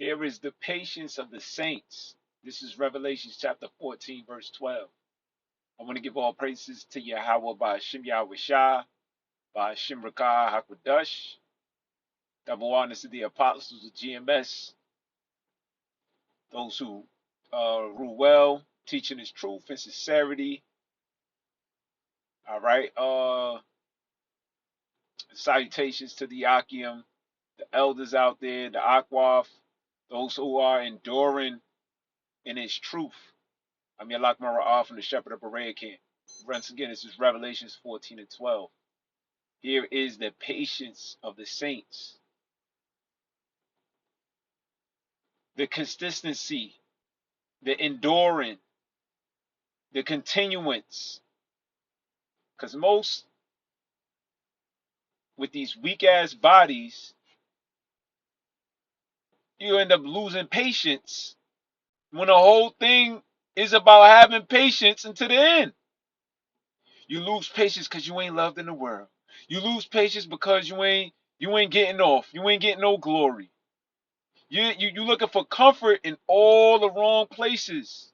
Here is the patience of the saints. This is Revelation chapter 14, verse 12. I want to give all praises to Yahweh by Hashem Yahweh Shah, by Hashem Rakah HaKadosh. Double honors to the apostles of GMS, those who rule well, teaching his truth and sincerity. All right. Salutations to the Akim, the elders out there, the Akwaf, those who are enduring in his truth. I'm Yalak Mara'ah from the Shepherd of Berea camp. Once again, this is Revelations 14 and 12. Here is the patience of the saints, the consistency, the enduring, the continuance. Because most, with these weak ass bodies, you end up losing patience when the whole thing is about having patience until the end. You lose patience because you ain't loved in the world. You lose patience because you ain't getting off. You ain't getting no glory. You looking for comfort in all the wrong places.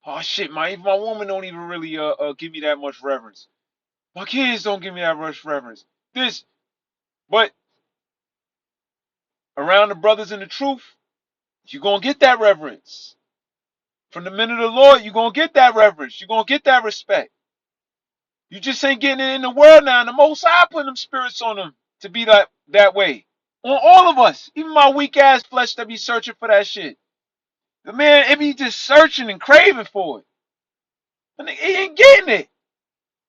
Oh shit, even my woman don't even really give me that much reverence. My kids don't give me that much reverence. But around the brothers in the truth, you're gonna get that reverence. From the men of the Lord, you're gonna get that reverence. You're gonna get that respect. You just ain't getting it in the world now. And the Most High putting them spirits on them to be that way. On all of us, even my weak ass flesh that be searching for that shit. The man, it be just searching and craving for it. And he ain't getting it.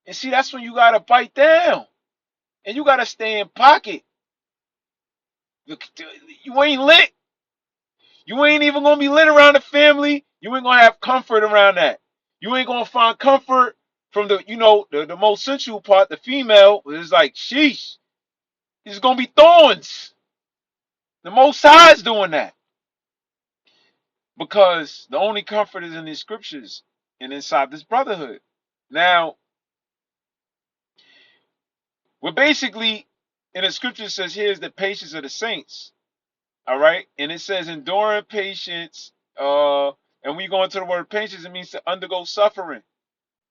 And see, that's when you gotta bite down. And you gotta stay in pocket. You ain't lit. You ain't even gonna be lit around the family. You ain't gonna have comfort around that. You ain't gonna find comfort from the most sensual part, the female. It's like, sheesh. It's gonna be thorns. The Most High is doing that. Because the only comfort is in these scriptures and inside this brotherhood. Now, we're basically in the scripture says here's the patience of the saints. All right. And it says enduring patience. And when you go into the word patience, it means to undergo suffering.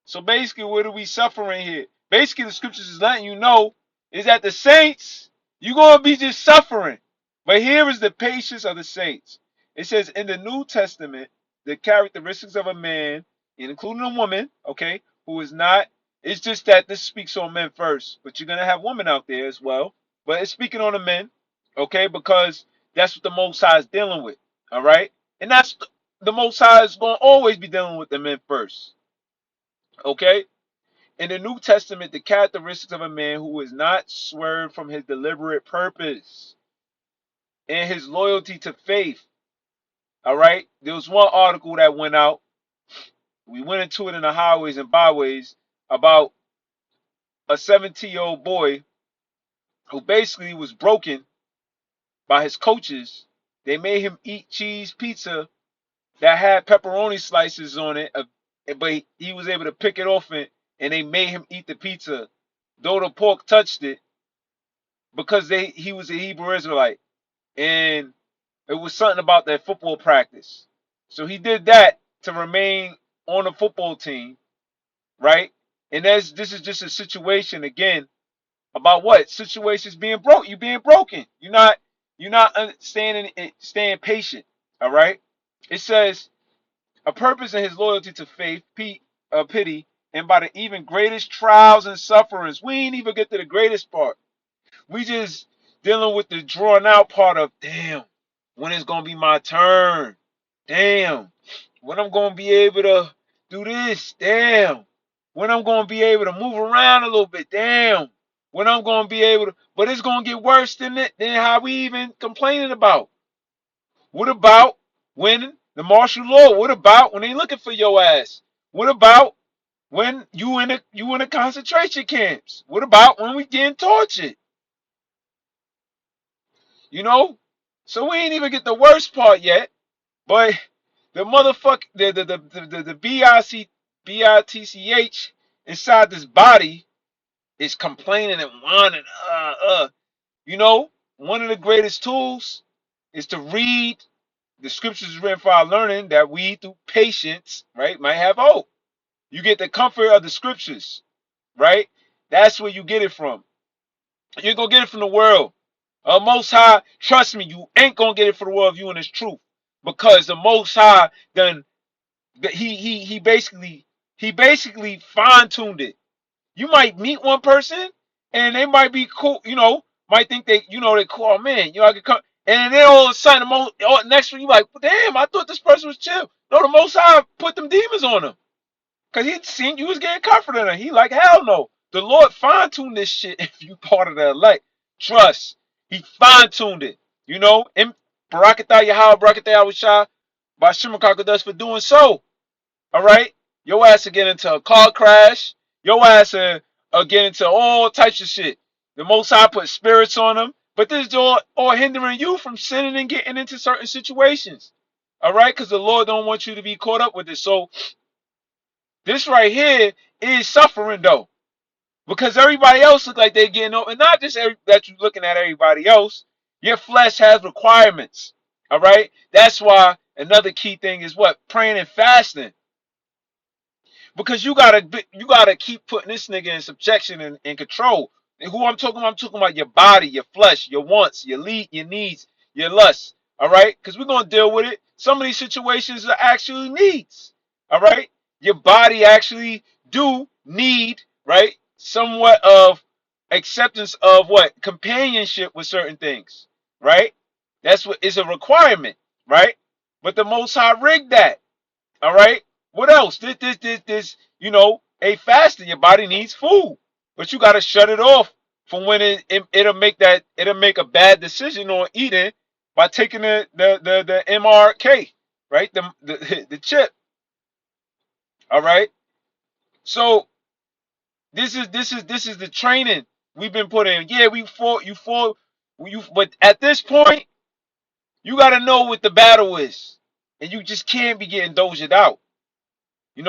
So basically, what are we suffering here? Basically, the scriptures is letting you know is that the saints, you're gonna be just suffering. But here is the patience of the saints. It says in the New Testament, the characteristics of a man, including a woman, okay, who is not, it's just that this speaks on men first, but you're gonna have women out there as well. But it's speaking on the men, okay, because that's what the Most High is dealing with. All right. And that's the Most High is gonna always be dealing with the men first. Okay? In the New Testament, the characteristics of a man who is not swerved from his deliberate purpose and his loyalty to faith. All right? There was one article that went out. We went into it in the highways and byways about a 17-year-old boy who basically was broken by his coaches. They made him eat cheese pizza that had pepperoni slices on it, but he was able to pick it off and they made him eat the pizza, though the pork touched it, because he was a Hebrew Israelite, and it was something about that football practice. So he did that to remain on the football team, right? And this is just a situation again about what situations being broke. You being broken. You're not staying patient. All right. It says a purpose in his loyalty to faith, pity, and by the even greatest trials and sufferings. We ain't even get to the greatest part. We just dealing with the drawn out part of, damn, when it's gonna be my turn? Damn, when I'm gonna be able to do this? Damn, when I'm gonna be able to move around a little bit? Damn, when I'm gonna be able to? But it's gonna get worse than how we even complaining about. What about when the martial law? What about when they looking for your ass? What about when you in the concentration camps? What about when we getting tortured? You know? So we ain't even get the worst part yet. But the motherfucker, the BITCH inside this body is complaining and whining. You know, one of the greatest tools is to read the scriptures is written for our learning that we through patience, right, might have hope. You get the comfort of the scriptures, right? That's where you get it from. You ain't gonna get it from the world. Most High, trust me, you ain't gonna get it from the world if you in His truth, because the Most High done he basically fine tuned it. You might meet one person and they might be cool, might think they cool. Oh man, I can come, and then all of a sudden, next one you like, damn, I thought this person was chill. No, the Most High put them demons on them. Cause he seen you was getting comforted and he like, hell no. The Lord fine-tuned this shit if you part of the elect. Trust. He fine-tuned it. And Barakatah Yahweh, Barakatah Yahushua, by Shimon for doing so. Alright? Your ass will get into a car crash. Your ass will get into all types of shit. The Most High put spirits on them. But this is all hindering you from sinning and getting into certain situations. Alright? Because the Lord don't want you to be caught up with it. So this right here is suffering though, because everybody else look like they're getting over, and not just that you're looking at everybody else. Your flesh has requirements. All right, that's why another key thing is what, praying and fasting, because you gotta keep putting this nigga in subjection and control. And who I'm talking about your body, your flesh, your wants, your needs, your lusts. All right, because we're gonna deal with it. Some of these situations are actually needs. All right, your body actually do need, right, somewhat of acceptance of what, companionship with certain things, right? That's what is a requirement, right? But the Most High rigged that. All right. What else? This. A fasting. Your body needs food, but you gotta shut it off from when it'll make a bad decision on eating by taking the MRK, right? The chip. All right. So this is the training we've been put in. Yeah, but at this point, you gotta know what the battle is, and you just can't be getting dozed out.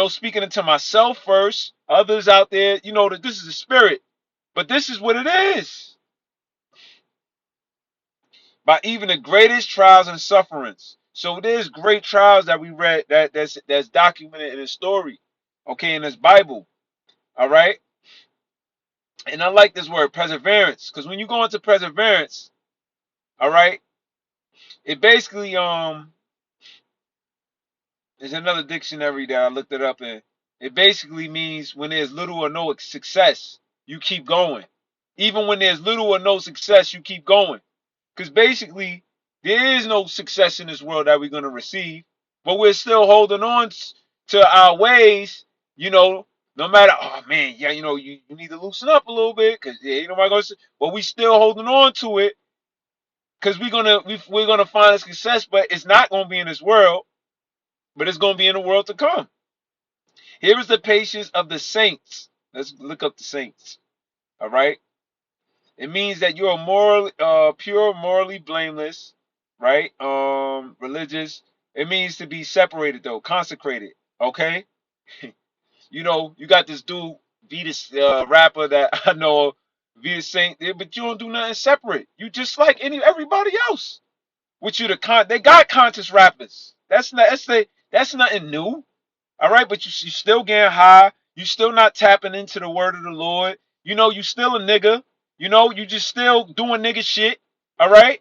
Speaking into myself first, others out there, that this is a spirit, but this is what it is. By even the greatest trials and sufferings. So there's great trials that we read that's documented in the story, okay, in this Bible, all right. And I like this word, perseverance, because when you go into perseverance, all right, it basically there's another dictionary that I looked it up in. It basically means when there's little or no success, you keep going. Even when there's little or no success, you keep going. Because basically, there is no success in this world that we're going to receive, but we're still holding on to our ways, no matter, oh man, yeah, you need to loosen up a little bit because yeah, ain't nobody going to, but we still holding on to it because we're gonna find a success, but it's not going to be in this world, but it's going to be in the world to come. Here is the patience of the saints. Let's look up the saints. All right. It means that you are morally, pure, morally blameless, right? Religious. It means to be separated though, consecrated. Okay. You got this dude, Vetus rapper that I know, Vetus Saint, but you don't do nothing separate. You just like everybody else. Which they got conscious rappers. That's nothing new. All right, but you still getting high. You still not tapping into the word of the Lord. You still a nigga. You just still doing nigga shit. All right,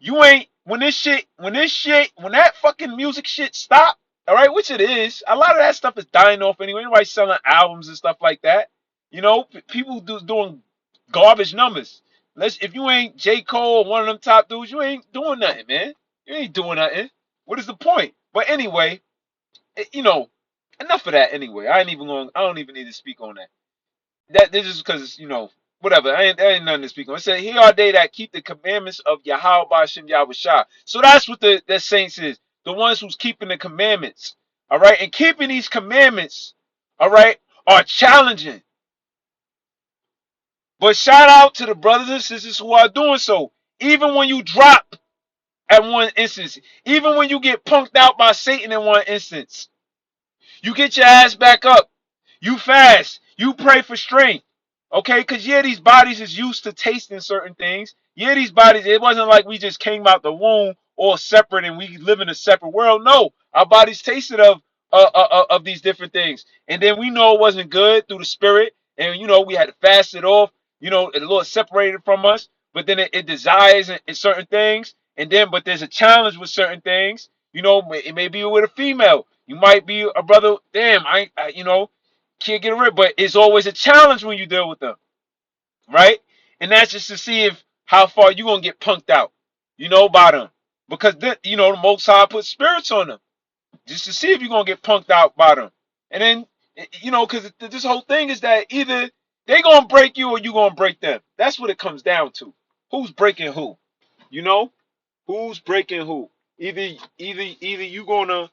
you ain't when that fucking music shit stop. All right, which it is. A lot of that stuff is dying off anyway. Nobody selling albums and stuff like that. People doing garbage numbers. If you ain't J. Cole or one of them top dudes, you ain't doing nothing, man. You ain't doing nothing. What is the point? But anyway, you know, enough of that anyway. I don't even need to speak on that. This is because, whatever. I ain't nothing to speak on. It said, here are they that keep the commandments of Yahweh Bashem Yahushua. So that's what the saints is. The ones who's keeping the commandments. All right. And keeping these commandments, all right, are challenging. But shout out to the brothers and sisters who are doing so. Even when you drop at one instance, even when you get punked out by Satan in one instance, you get your ass back up. You fast. You pray for strength. Okay? Because, yeah, these bodies is used to tasting certain things. Yeah, these bodies, it wasn't like we just came out the womb all separate and we live in a separate world. No, our bodies tasted of these different things, and then we know it wasn't good through the spirit, and we had to fast it off. The Lord separated from us, but then it desires in certain things, and then but there's a challenge with certain things. It may be with a female. You might be a brother. Damn, can't get rid, but it's always a challenge when you deal with them, right? And that's just to see if how far you gonna get punked out, by them, because the Most High put spirits on them just to see if you're gonna get punked out by them, and then because this whole thing is that either they gonna break you or you gonna break them. That's what it comes down to. Who's breaking who? You know, who's breaking who? Either you gonna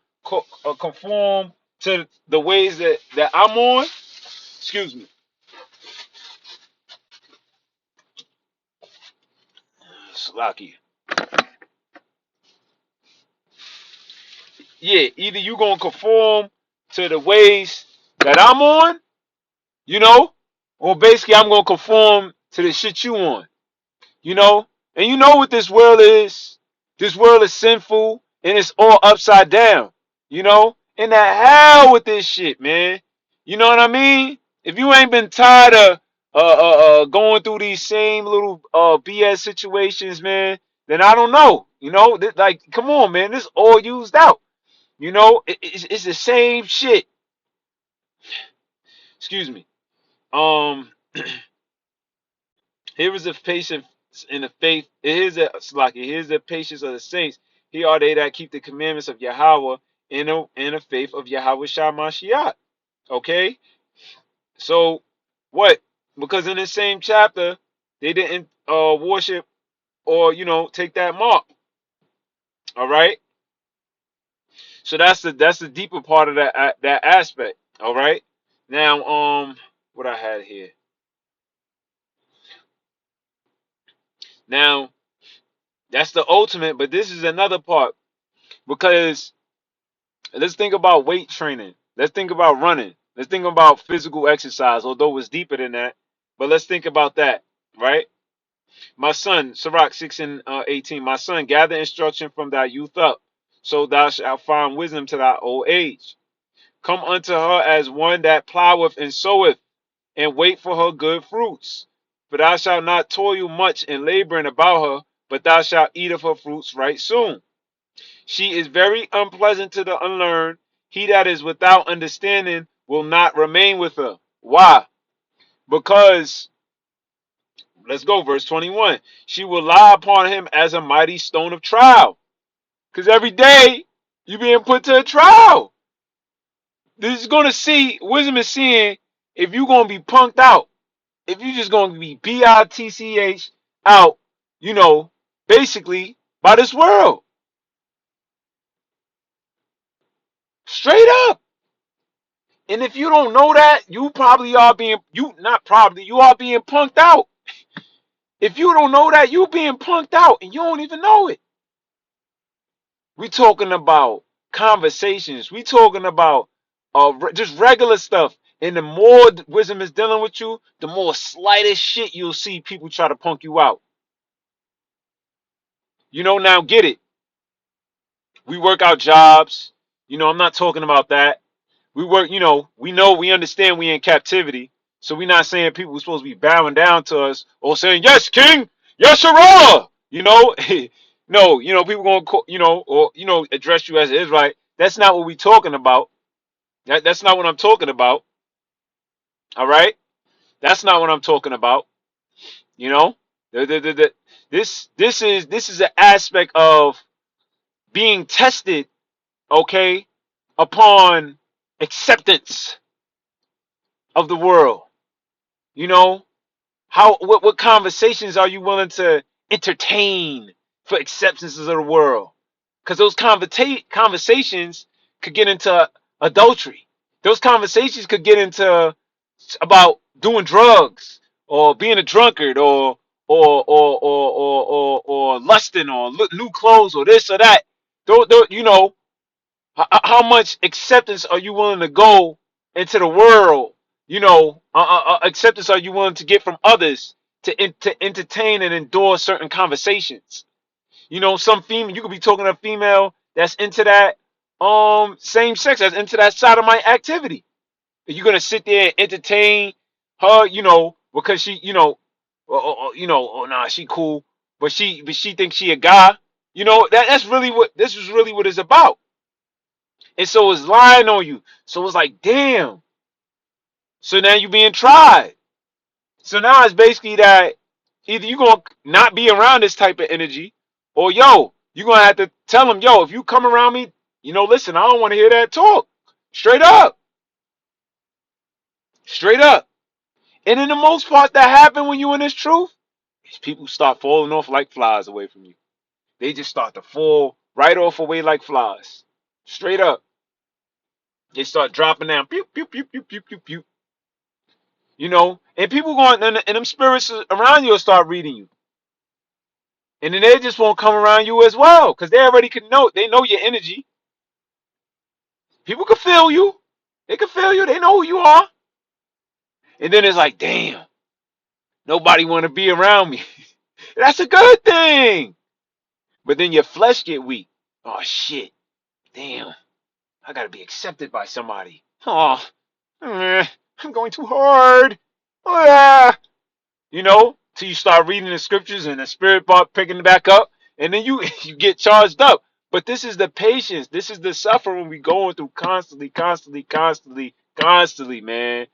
conform to the ways that I'm on. Excuse me, Slocky. Yeah, either you gonna conform to the ways that I'm on, you know, or basically I'm gonna conform to the shit you on, you know. And you know what this world is? This world is sinful and it's all upside down, In the hell with this shit, man. You know what I mean? If you ain't been tired of going through these same little BS situations, man, then I don't know. Like, come on, man, this all used out. It's the same shit. Excuse me. Um, Here is the patience in the faith. Here's the patience of the saints. Here are they that keep the commandments of Yahweh in the faith of Yahweh Shamashiach. Okay? So what? Because in the same chapter, they didn't worship or take that mark. All right? So that's the deeper part of that aspect. All right? Now, what I had here. Now, that's the ultimate, but this is another part because let's think about weight training. Let's think about running. Let's think about physical exercise, although it's deeper than that. But let's think about that, right? My son, Sirach 6 and 18, my son, gather instruction from thy youth up, so thou shalt find wisdom to thy old age. Come unto her as one that ploweth and soweth, and wait for her good fruits. For thou shalt not toil much in laboring about her, but thou shalt eat of her fruits right soon. She is very unpleasant to the unlearned. He that is without understanding will not remain with her. Why? Because, let's go, verse 21. She will lie upon him as a mighty stone of trial. Because every day you're being put to a trial. This is going to see, wisdom is seeing if you're going to be punked out. If you're just going to be bitch out, basically by this world. Straight up. And if you don't know that, you probably are being, not probably, you are being punked out. If you don't know that, you being punked out and you don't even know it. We talking about conversations. We talking about just regular stuff. And the more wisdom is dealing with you, the more slightest shit you'll see people try to punk you out. Now get it. We work our jobs. I'm not talking about that. We work, we understand we in captivity. So we're not saying people are supposed to be bowing down to us or saying, yes, King, yes, Sarah. No, people going to, or, address you as an Israelite. That's not what we're talking about. That's not what I'm talking about. All right. That's not what I'm talking about. You know, this is an aspect of being tested, okay, upon acceptance of the world. You know, what conversations are you willing to entertain for acceptances of the world? Because those conversations could get into adultery. Those conversations could get into about doing drugs or being a drunkard or lusting or new clothes or this or that. How much acceptance are you willing to go into the world? Acceptance are you willing to get from others to entertain and endure certain conversations? You know, some female, you could be talking to a female that's into that same sex, that's into that sodomite activity. You're gonna sit there and entertain her, you know, because she, you know, oh nah, she cool, but she thinks she a guy. You know, that's really what this is really what it's about. And so it's lying on you. So it's like, damn. So now you being tried. So now it's basically that either you gonna not be around this type of energy, or yo, you gonna have to tell them, yo, if you come around me, you know, listen, I don't want to hear that talk. Straight up. Straight up. And in the most part that happen when you in this truth, is people start falling off like flies away from you. They just start to fall right off away like flies. Straight up. They start dropping down. Pew, pew, pew, pew, pew, pew, pew. You know, and people going and them spirits around you will start reading you. And then they just won't come around you as well. Because they already can know, they know your energy. People can feel you. They can feel you. They know who you are. And then it's like, damn, nobody want to be around me. That's a good thing. But then your flesh get weak. Oh shit. Damn. I gotta be accepted by somebody. Oh, I'm going too hard. Oh, yeah. You know, till you start reading the scriptures and the spirit part picking it back up, and then you you get charged up. But this is the patience. This is the suffering we going through constantly, constantly, constantly, constantly, man.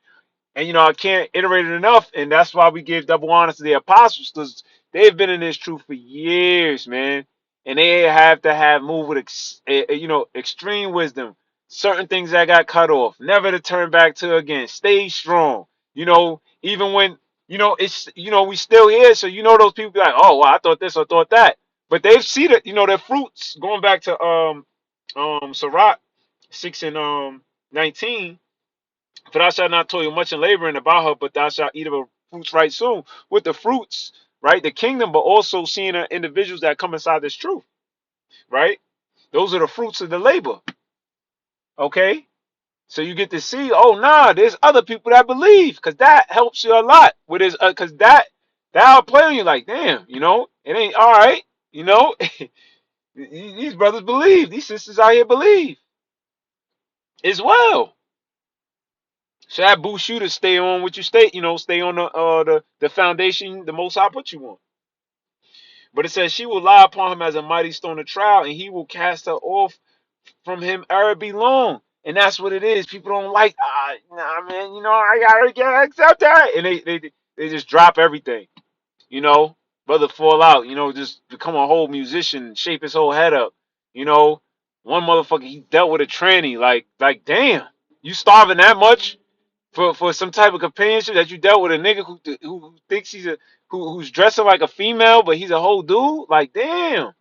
And you know, I can't iterate it enough, and that's why we give double honor to the apostles, because they've been in this truth for years, man. And they have to have moved with you know, extreme wisdom. Certain things that got cut off, never to turn back to again. Stay strong. You know, even when you know it's you know we still here, so you know those people be like, oh, well, I thought this, I thought that, but they've seen it. You know, their fruits going back to Sirach 6 and 19. For thou shalt not toil much in laboring about her, but thou shalt eat of her fruits right soon. With the fruits, right? The kingdom, but also seeing the individuals that come inside this truth, right? Those are the fruits of the labor. Okay? So you get to see, oh nah, there's other people that believe, because that helps you a lot. With his because that'll play on you like, damn, you know, it ain't all right, you know. These brothers believe, these sisters out here believe as well. So that boosts you to stay on what you stay, you know, stay on the foundation the most I put you on. But it says she will lie upon him as a mighty stone of trial, and he will cast her off from him ever be long. And that's what it is. People don't like, nah, man, you know, I gotta get accept that, and they just drop everything, you know. Brother fall out, you know, just become a whole musician, shape his whole head up, you know. One motherfucker, he dealt with a tranny, like damn, you starving that much? For some type of companionship that you dealt with a nigga who thinks he's a who's dressing like a female but he's a whole dude, like damn,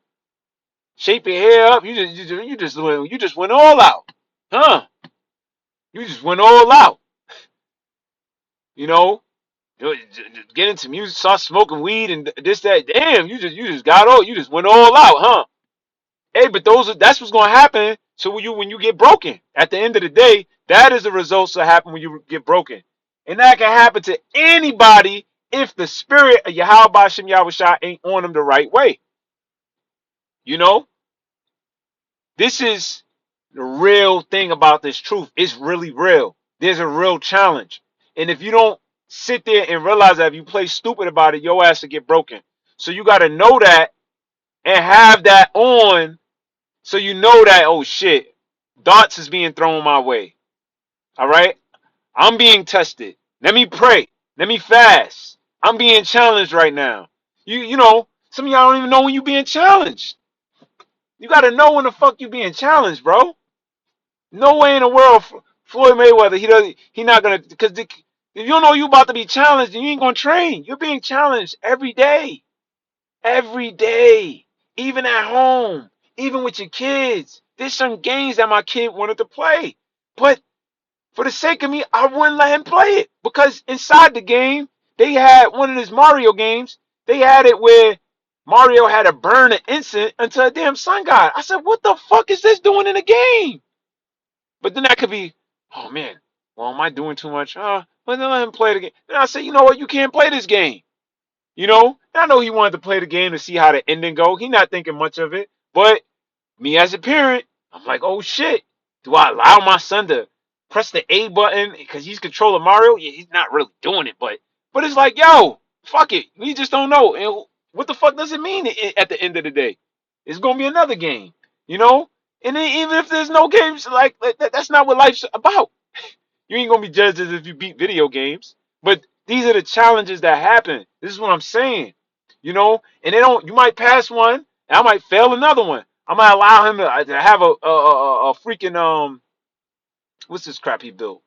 shape your hair up, you just went all out, huh? You just went all out, you know. Get into music, start smoking weed and this that, damn, you just got all, you just went all out, huh? Hey, but that's what's gonna happen. So when you get broken, at the end of the day, that is the results that happen when you get broken, and that can happen to anybody if the spirit of Yahweh Bashem Yahushua ain't on them the right way. You know, this is the real thing about this truth. It's really real. There's a real challenge, and if you don't sit there and realize that if you play stupid about it, your ass will get broken. So you got to know that and have that on. So you know that, oh shit, darts is being thrown my way. All right? I'm being tested. Let me pray. Let me fast. I'm being challenged right now. You know, some of y'all don't even know when you being challenged. You gotta know when the fuck you being challenged, bro. No way in the world Floyd Mayweather, he not gonna, because if you don't know you about to be challenged, then you ain't gonna train. You're being challenged every day. Every day, even at home, even with your kids. There's some games that my kid wanted to play, but for the sake of me, I wouldn't let him play it because inside the game, they had one of those Mario games. They had it where Mario had to burn an instant until a damn sun god. I said, "What the fuck is this doing in the game?" But then that could be, oh man, well, am I doing too much? But then let him play the game. Then I said, you know what? You can't play this game. You know, I know he wanted to play the game to see how the ending go. He not thinking much of it. But me as a parent, I'm like, oh shit. Do I allow my son to press the A button because he's controlling Mario? Yeah, he's not really doing it, but it's like, yo, fuck it. We just don't know. And what the fuck does it mean at the end of the day? It's gonna be another game, you know. And then even if there's no games, like that's not what life's about. You ain't gonna be judged as if you beat video games. But these are the challenges that happen. This is what I'm saying. You know, and they don't. You might pass one, and I might fail another one. I might allow him to have a freaking what's this crap he built?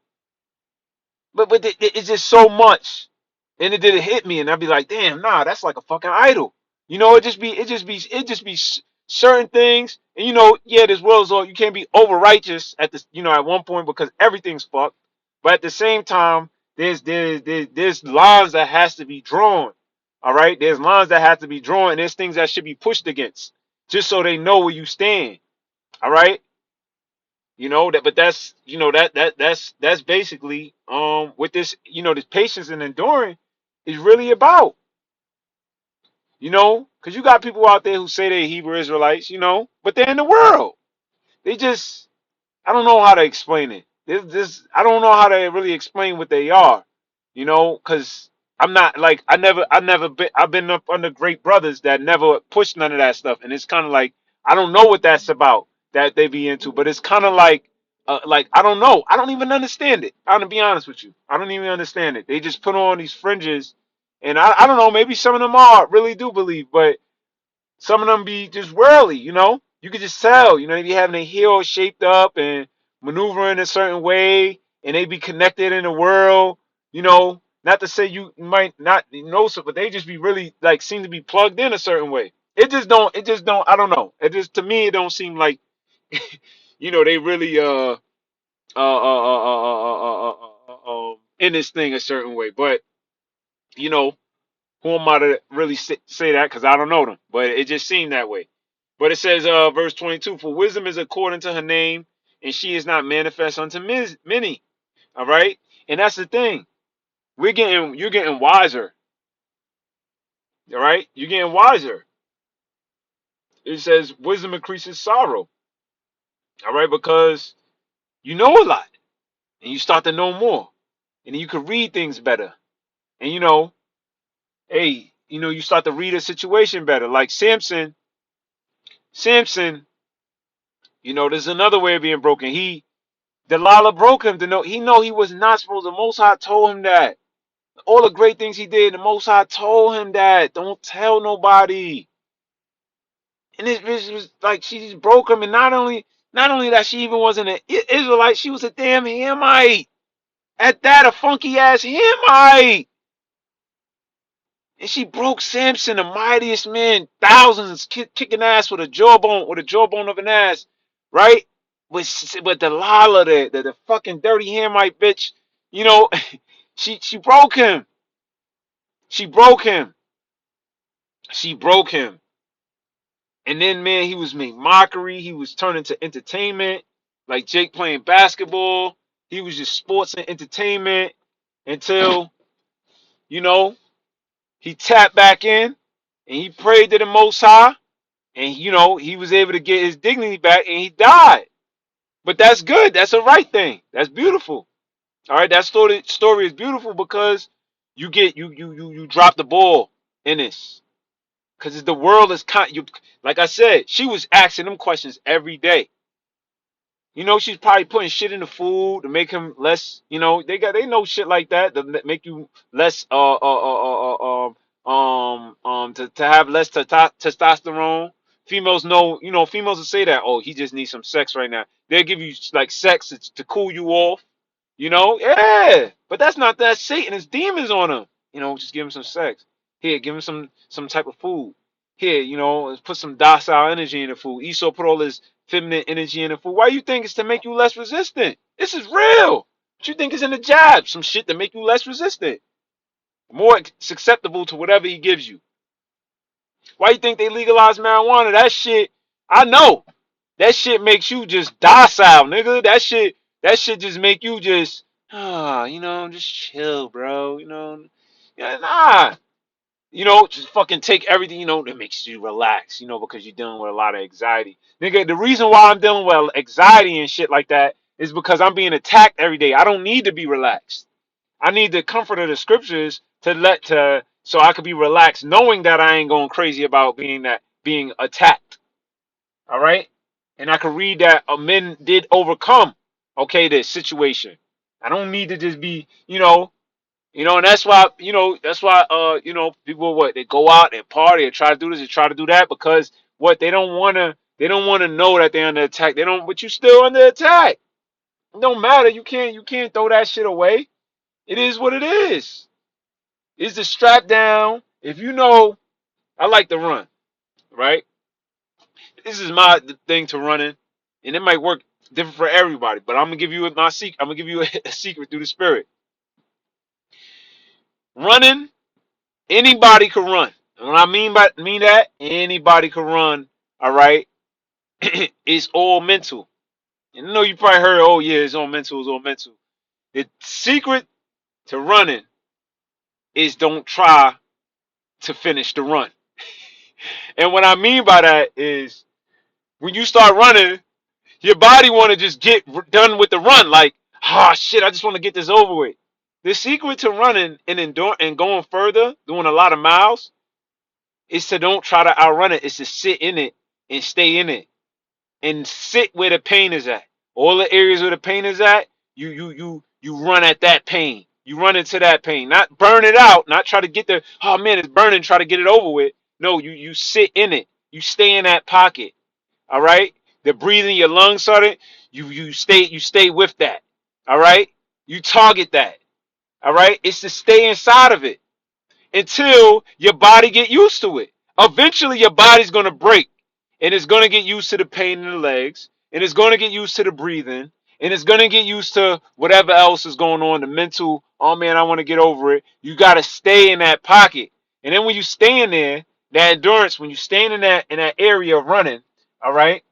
But it's just so much, and it didn't hit me, and I'd be like, damn, nah, that's like a fucking idol. You know, it just be certain things, and you know, yeah, this world's all you can't be over righteous at this, you know, at one point because everything's fucked, but at the same time, there's lines that has to be drawn. All right, there's lines that have to be drawn, and there's things that should be pushed against, just so they know where you stand. All right, you know that, but that's you know that's basically what this this patience and enduring is really about. You know, because you got people out there who say they're Hebrew Israelites, you know, but they're in the world. They just I don't know how to explain it. This I don't know how to really explain what they are, you know, because I'm not like I never been I've been up under great brothers that never pushed none of that stuff, and it's kind of like I don't know what that's about that they be into, but it's kind of like I don't know, I don't even understand it. I'm gonna be honest with you, I don't even understand it. They just put on these fringes, and I don't know, maybe some of them are really do believe, but some of them be just whirly, you know. You could just tell, you know, they be having their heel shaped up and maneuvering a certain way, and they be connected in the world, you know. Not to say you might not know so, but they just be really like seem to be plugged in a certain way. It just don't. I don't know. It just to me, it don't seem like, they really in this thing a certain way. But you know, who am I to really say that? Because I don't know them, but it just seemed that way. But it says, verse 22, for wisdom is according to her name, and she is not manifest unto many. All right, and that's the thing. You're getting wiser. All right, you're getting wiser. It says wisdom increases sorrow. All right, because you know a lot, and you start to know more, and you can read things better, and hey, you start to read a situation better. Like Samson, there's another way of being broken. Delilah broke him to know he was not supposed to. The Most High told him that. All the great things he did, the Most High told him that. Don't tell nobody. And this bitch was like, she just broke him. And not only that, she even wasn't an Israelite. She was a damn Hamite. At that, a funky ass Hamite. And she broke Samson, the mightiest man, thousands, kicking ass with a jawbone of an ass, right? With Delilah, the fucking dirty Hamite bitch, you know, she broke him. She broke him. She broke him. And then, man, he was made mockery. He was turned into entertainment, like Jake playing basketball. He was just sports and entertainment until, you know, he tapped back in and he prayed to the Most High. And, he was able to get his dignity back and he died. But that's good. That's a right thing. That's beautiful. All right. That story is beautiful because you drop the ball in this. Because the world is like I said, she was asking them questions every day. She's probably putting shit in the food to make him less. They know shit like that to make you less to have less testosterone. Females know, females will say that, oh, he just needs some sex right now. They'll give you like sex to cool you off. Yeah, but that's Satan. It's demons on him. Just give him some sex. Here, give him some type of food. Here, let's put some docile energy in the food. Esau put all this feminine energy in the food. Why you think it's to make you less resistant? This is real. What you think is in the jab? Some shit to make you less resistant, more susceptible to whatever he gives you. Why you think they legalized marijuana? That shit, I know. That shit makes you just docile, nigga. That shit just make you just, just chill, bro. Yeah, nah. Just fucking take everything, that makes you relax, because you're dealing with a lot of anxiety. Nigga, the reason why I'm dealing with anxiety and shit like that is because I'm being attacked every day. I don't need to be relaxed. I need the comfort of the scriptures so I could be relaxed, knowing that I ain't going crazy about being attacked. All right? And I could read that men did overcome, okay, this situation. I don't need to just be, and that's why people they go out and party and try to do this and try to do that because they don't wanna know that they're under attack. But you still under attack. It don't matter. You can't throw that shit away. It is what it is. It's the strap down. If I like to run, right? This is my thing to running, and it might work different for everybody. But I'm gonna give you my secret. I'm gonna give you a secret through the spirit. Running. Anybody can run. And what I mean that anybody can run. All right, it's all mental. And I know you probably heard, oh yeah, it's all mental. It's all mental. The secret to running is don't try to finish the run. And what I mean by that is when you start running, your body want to just get done with the run. Like, shit, I just want to get this over with. The secret to running and going further, doing a lot of miles, is to don't try to outrun it. It's to sit in it and stay in it and sit where the pain is at. All the areas where the pain is at, you run at that pain. You run into that pain. Not burn it out. Not try to get the oh man, it's burning. Try to get it over with. No, you sit in it. You stay in that pocket. All right. The breathing, your lungs started. You stay with that. All right. You target that. All right. It's to stay inside of it until your body get used to it. Eventually, your body's gonna break, and it's gonna get used to the pain in the legs, and it's gonna get used to the breathing, and it's gonna get used to whatever else is going on. The mental, oh man, I want to get over it. You gotta stay in that pocket, and then when you stay in there, that endurance, when you stay in that area of running, all right,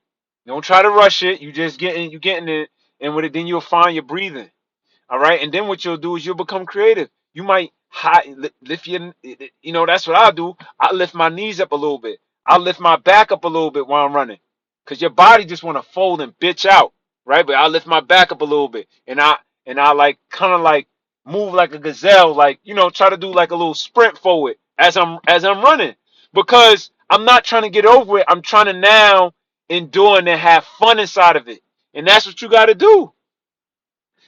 don't try to rush it. You getting it, and with it, then you'll find your breathing. All right. And then what you'll do is you'll become creative. You might lift that's what I'll do. I lift my knees up a little bit. I'll lift my back up a little bit while I'm running. Because your body just want to fold and bitch out. Right. But I'll lift my back up a little bit. And I like kind of like move like a gazelle, like, try to do like a little sprint forward as I'm running. Because I'm not trying to get over it. I'm trying to now endure and have fun inside of it. And that's what you got to do.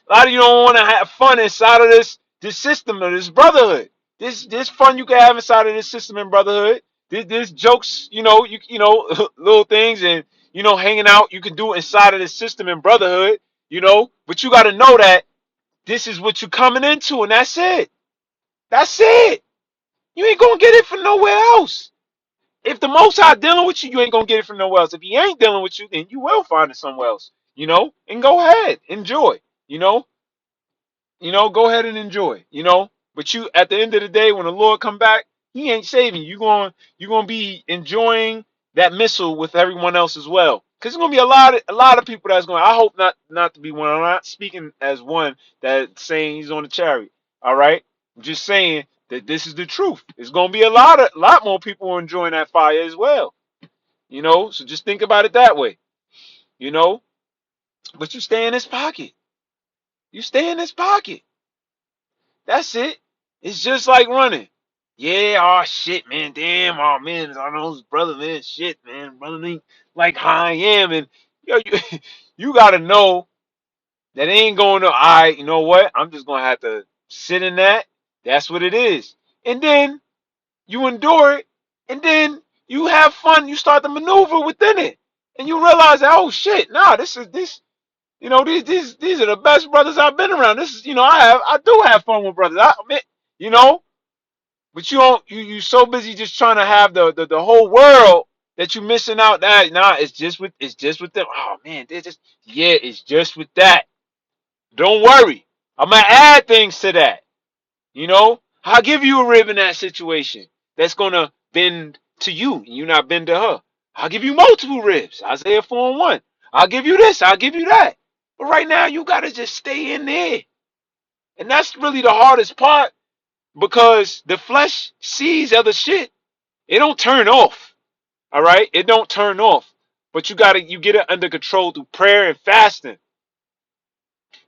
A lot of you don't want to have fun inside of this system of this brotherhood. This fun you can have inside of this system and brotherhood. This jokes, little things and hanging out you can do inside of this system and brotherhood, But you got to know that this is what you're coming into, and that's it. That's it. You ain't gonna get it from nowhere else. If the Most High dealing with you, you ain't gonna get it from nowhere else. If he ain't dealing with you, then you will find it somewhere else, And go ahead, enjoy, you know. Go ahead and enjoy, But you, at the end of the day, when the Lord come back, He ain't saving you. You gonna be enjoying that missile with everyone else as well. Cause there's gonna be a lot of people that's going. I hope not to be one. I'm not speaking as one that's saying he's on the chariot. All right, I'm just saying that this is the truth. It's gonna be a lot more people enjoying that fire as well. So just think about it that way. You know, but you stay in his pocket. You stay in his pocket. That's it. It's just like running. Yeah, oh shit, man. Damn, oh man, I know his brother, man. Shit, man. Brother ain't like how I am. And you you gotta know that ain't going to, all right, you know what? I'm just gonna have to sit in that. That's what it is. And then you endure it, and then you have fun, you start to maneuver within it. And you realize that, oh shit, nah, these are the best brothers I've been around. This is, I do have fun with brothers. You know, but you don't, you so busy just trying to have the whole world that you missing out. That nah, it's just with them. Oh man, it's just with that. Don't worry, I'm gonna add things to that. I'll give you a rib in that situation that's gonna bend to you, and you not bend to her. I'll give you multiple ribs. Isaiah 4:1. I'll give you this. I'll give you that. But right now, you gotta just stay in there, and that's really the hardest part. because the flesh sees other shit. It don't turn off. All right, it don't turn off. But you get it under control through prayer and fasting,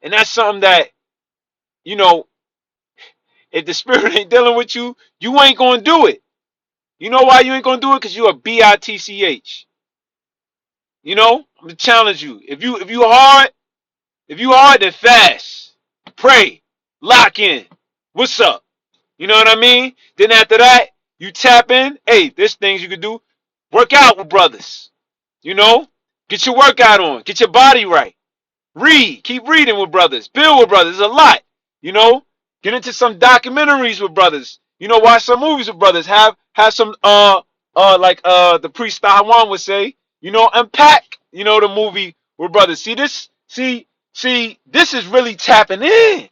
and that's something that you know. If the spirit ain't dealing with you, you ain't gonna do it. You know why you ain't gonna do it? Cause you a bitch. You know, I'm gonna challenge you. If you hard, then fast, pray, lock in. What's up? You know what I mean? Then after that, you tap in. Hey, there's things you could do. Work out with brothers. You know, get your workout on. Get your body right. Read. Keep reading with brothers. Build with brothers. There's a lot. You know, get into some documentaries with brothers. You know, watch some movies with brothers. Have some like the priest Taiwan would say. You know, unpack. You know, the movie with brothers. See this? See, this is really tapping in.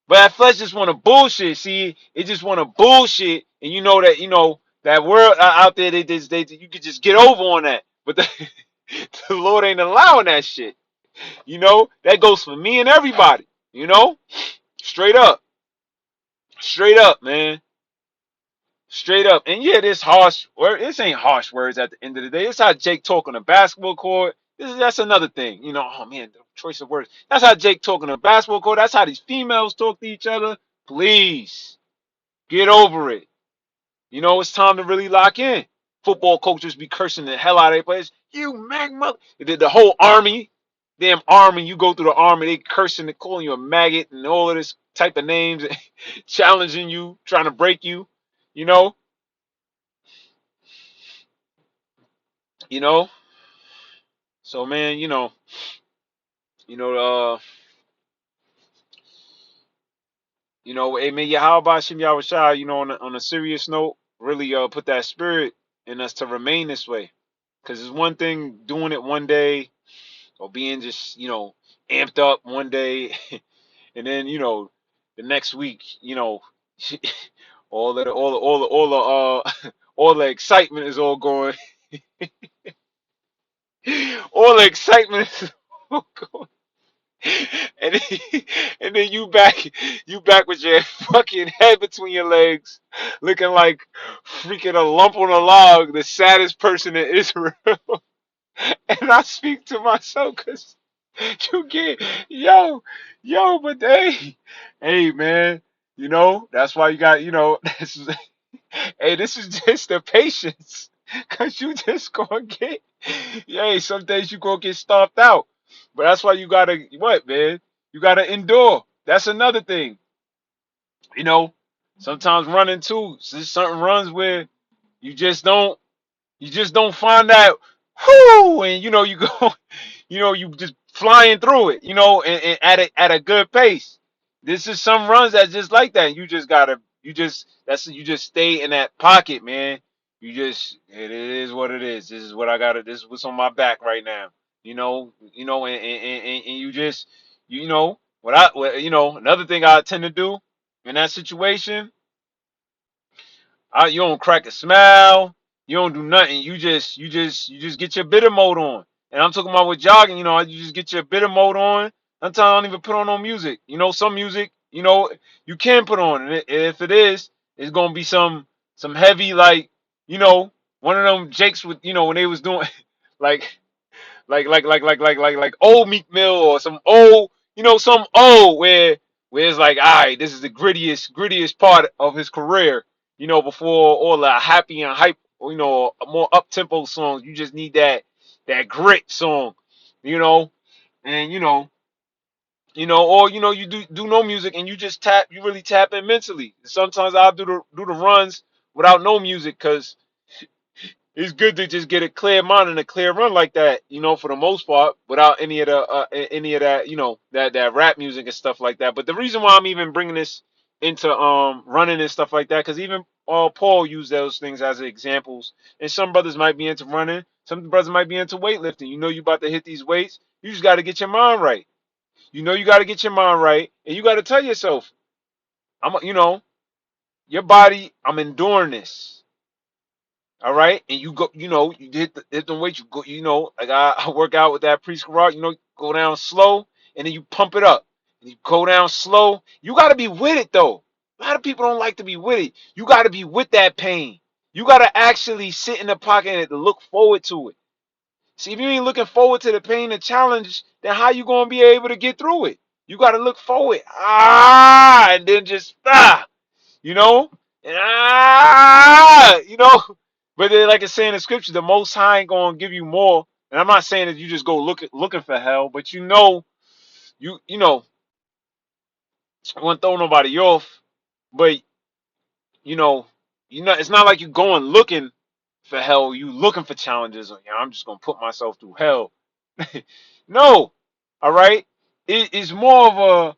But that flesh just want to bullshit. See, it just want to bullshit, and you know that world out there. You could just get over on that. But the Lord ain't allowing that shit. You know that goes for me and everybody. You know, straight up, straight up, man, straight up. And yeah, this harsh word. This ain't harsh words at the end of the day. It's how Jake talk on the basketball court. That's another thing. You know, oh man, the choice of words. That's how Jake talk on the basketball court. That's how these females talk to each other. Please. Get over it. You know, it's time to really lock in. Football coaches be cursing the hell out of their players. You magma. The whole army, damn army, you go through the army, they cursing and calling you a maggot and all of this type of names, challenging you, trying to break you. You know, you know. So man, you know, hey man, yeah, how about Shim Yahushua, on a serious note, really put that spirit in us to remain this way. Cause it's one thing doing it one day or being just amped up one day and then the next week all the excitement is all going. All the excitement is all going. and then, and then you back with your fucking head between your legs looking like freaking a lump on a log, the saddest person in Israel. And I speak to myself because you get, but hey, man, that's why you got, this is, hey, this is just the patience. Because you just gonna get, some days you gonna get stomped out. But that's why you gotta, what, man? You gotta endure. That's another thing. You know, sometimes running too, certain runs where you just don't, find that, whoo, and you go, you just flying through it, and at a good pace. This is some runs that's just like that. You just gotta, you just stay in that pocket, man. It is what it is. This is what I gotta. This is what's on my back right now. And you just, another thing I tend to do in that situation, you don't crack a smile. You don't do nothing. You just get your bitter mode on. And I'm talking about with jogging. You just get your bitter mode on. Sometimes I don't even put on no music. Some music. You can put on. And if it is, it's gonna be some heavy like one of them Jakes with when they was doing like like old Meek Mill or some old some old where it's like, all right, this is the grittiest part of his career, before all the happy and hype, more up tempo songs. You just need that grit song, you know, and or you do no music and you really tap in mentally. Sometimes I'll do the runs without no music because it's good to just get a clear mind and a clear run like that, for the most part, without any of that, that rap music and stuff like that. But the reason why I'm even bringing this into running and stuff like that, because even Paul used those things as examples. And some brothers might be into running, some brothers might be into weightlifting. You about to hit these weights, you just got to get your mind right. You got to get your mind right, and you got to tell yourself, your body, I'm enduring this. All right, and you go, you hit the weight. You go, like I work out with that priest karate. Go down slow, and then you pump it up. You go down slow. You got to be with it though. A lot of people don't like to be with it. You got to be with that pain. You got to actually sit in the pocket and look forward to it. See, if you ain't looking forward to the pain and challenge, then how you gonna be able to get through it? You got to look forward. And then just you know, and you know. But then, like it's saying in the scripture, the Most High ain't gonna give you more. And I'm not saying that you just go looking for hell, but you know, I won't throw nobody off, but you know, it's not like you going looking for hell. You looking for challenges. Or, I'm just gonna put myself through hell. No, all right. It's more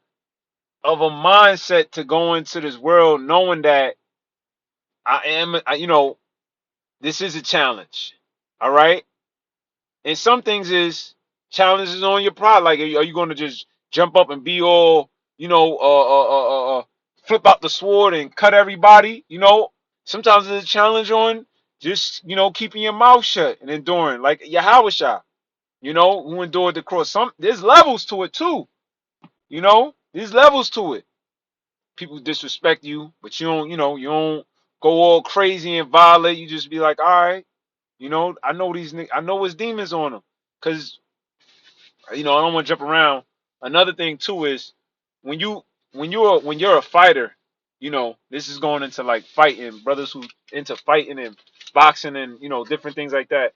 of a mindset to go into this world knowing that this is a challenge. All right. And some things is challenges on your pride. Like, are you going to just jump up and be all, flip out the sword and cut everybody? Sometimes it's a challenge on just, keeping your mouth shut and enduring, like Yahweh, who endured the cross. There's levels to it too. There's levels to it. People disrespect you, but you don't go all crazy and violate. You just be like, all right, I know I know it's demons on them, cause I don't want to jump around. Another thing too is when you're a fighter, this is going into like fighting, brothers who into fighting and boxing and different things like that.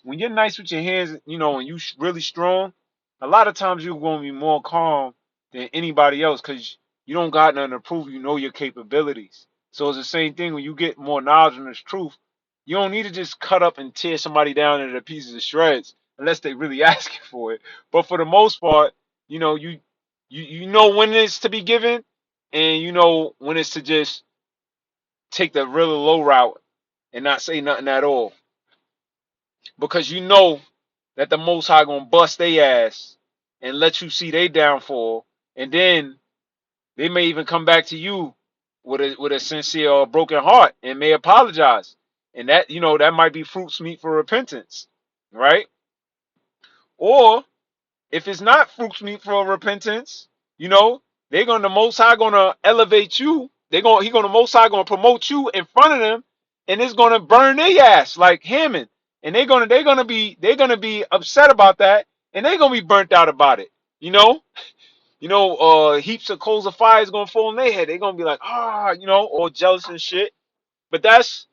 When you're nice with your hands, and you really strong, a lot of times you're going to be more calm than anybody else because you don't got nothing to prove. You know your capabilities. So it's the same thing when you get more knowledge on this truth. You don't need to just cut up and tear somebody down into pieces of shreds unless they really asking for it. But for the most part, you know when it's to be given, and you know when it's to just take the really low route and not say nothing at all, because you know that the Most High gonna bust their ass and let you see they downfall, and then they may even come back to you with a sincere or broken heart and may apologize, and that might be fruits meet for repentance, right? Or if it's not fruits meet for repentance, you know the Most High gonna elevate you. The Most High gonna promote you in front of them, and it's gonna burn their ass like Hammond, and they're gonna be upset about that, and they're gonna be burnt out about it. You know, heaps of coals of fire is gonna fall on their head. They're gonna be like, all jealous and shit. But that's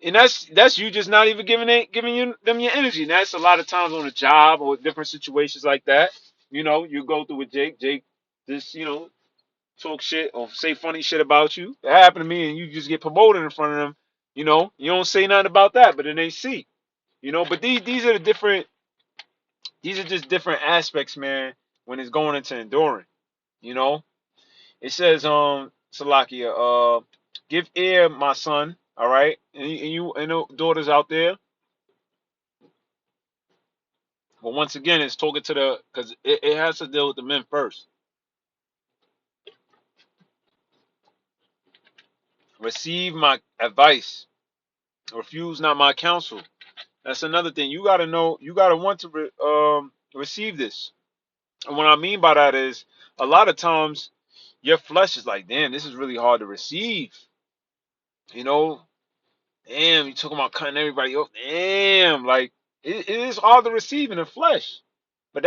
you just not even giving them your energy. And that's a lot of times on a job or different situations like that. You go through with Jake. Jake just talk shit or say funny shit about you. That happened to me, and you just get promoted in front of them. You don't say nothing about that, but then they see. But these are the different. These are just different aspects, man. When it's going into enduring, you know. It says, Salakia, give ear, my son. All right, and the daughters out there. But once again, it's talking to because it has to deal with the men first. Receive my advice. Refuse not my counsel. That's another thing. You gotta know. You gotta want to receive this. And what I mean by that is, a lot of times, your flesh is like, damn, this is really hard to receive. You know, damn, you talking about cutting everybody off. Damn, like it is hard to receive in the flesh. But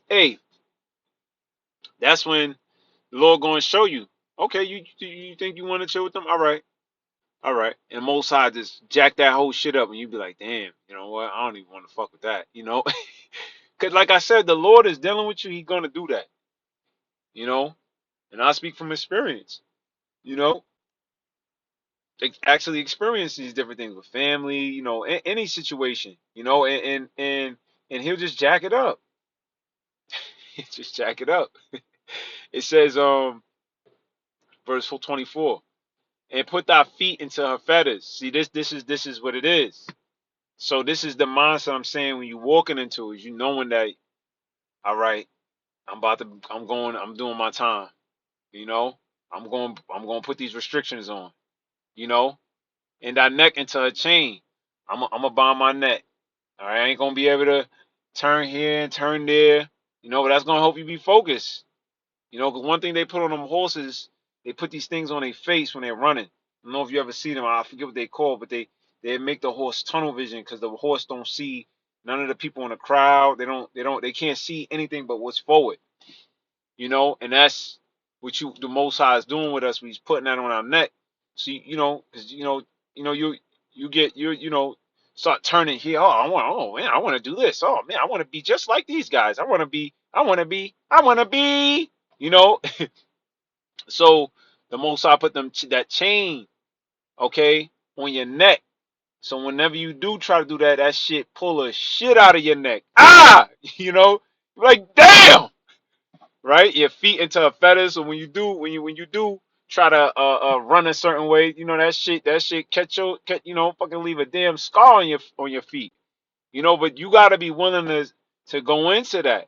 hey, that's when the Lord going to show you. Okay, you think you want to chill with them? All right. All right. And Most High just jack that whole shit up, and you be like, damn, you know what? I don't even want to fuck with that, Because, like I said, the Lord is dealing with you. He's going to do that, you know? And I speak from experience, you know? Actually experience these different things with family, any situation, and he'll just jack it up. Just jack it up. It says, verse 24, and put thy feet into her fetters. See, this is what it is. So this is the mindset I'm saying when you walking into it, you knowing that, all right, I'm doing my time, you know, I'm going to put these restrictions on, you know, and thy neck into her chain. I'm going to bind my neck. All right, I ain't going to be able to turn here and turn there. But that's gonna help you be focused. Because one thing they put on them horses, they put these things on their face when they're running. I don't know if you ever see them. I forget what they call, but they make the horse tunnel vision because the horse don't see none of the people in the crowd. They can't see anything but what's forward. And that's what the Most High is doing with us. He's putting that on our neck. So because you start turning here. Oh man, I want to do this. Oh man, I want to be just like these guys. I want to be. You know, so the Most High put that chain, okay, on your neck. So whenever you do try to do that, that shit pull a shit out of your neck. Ah, like damn, right? Your feet into a feather. So when you do try to run a certain way, that shit fucking leave a damn scar on your feet. But you gotta be willing to go into that.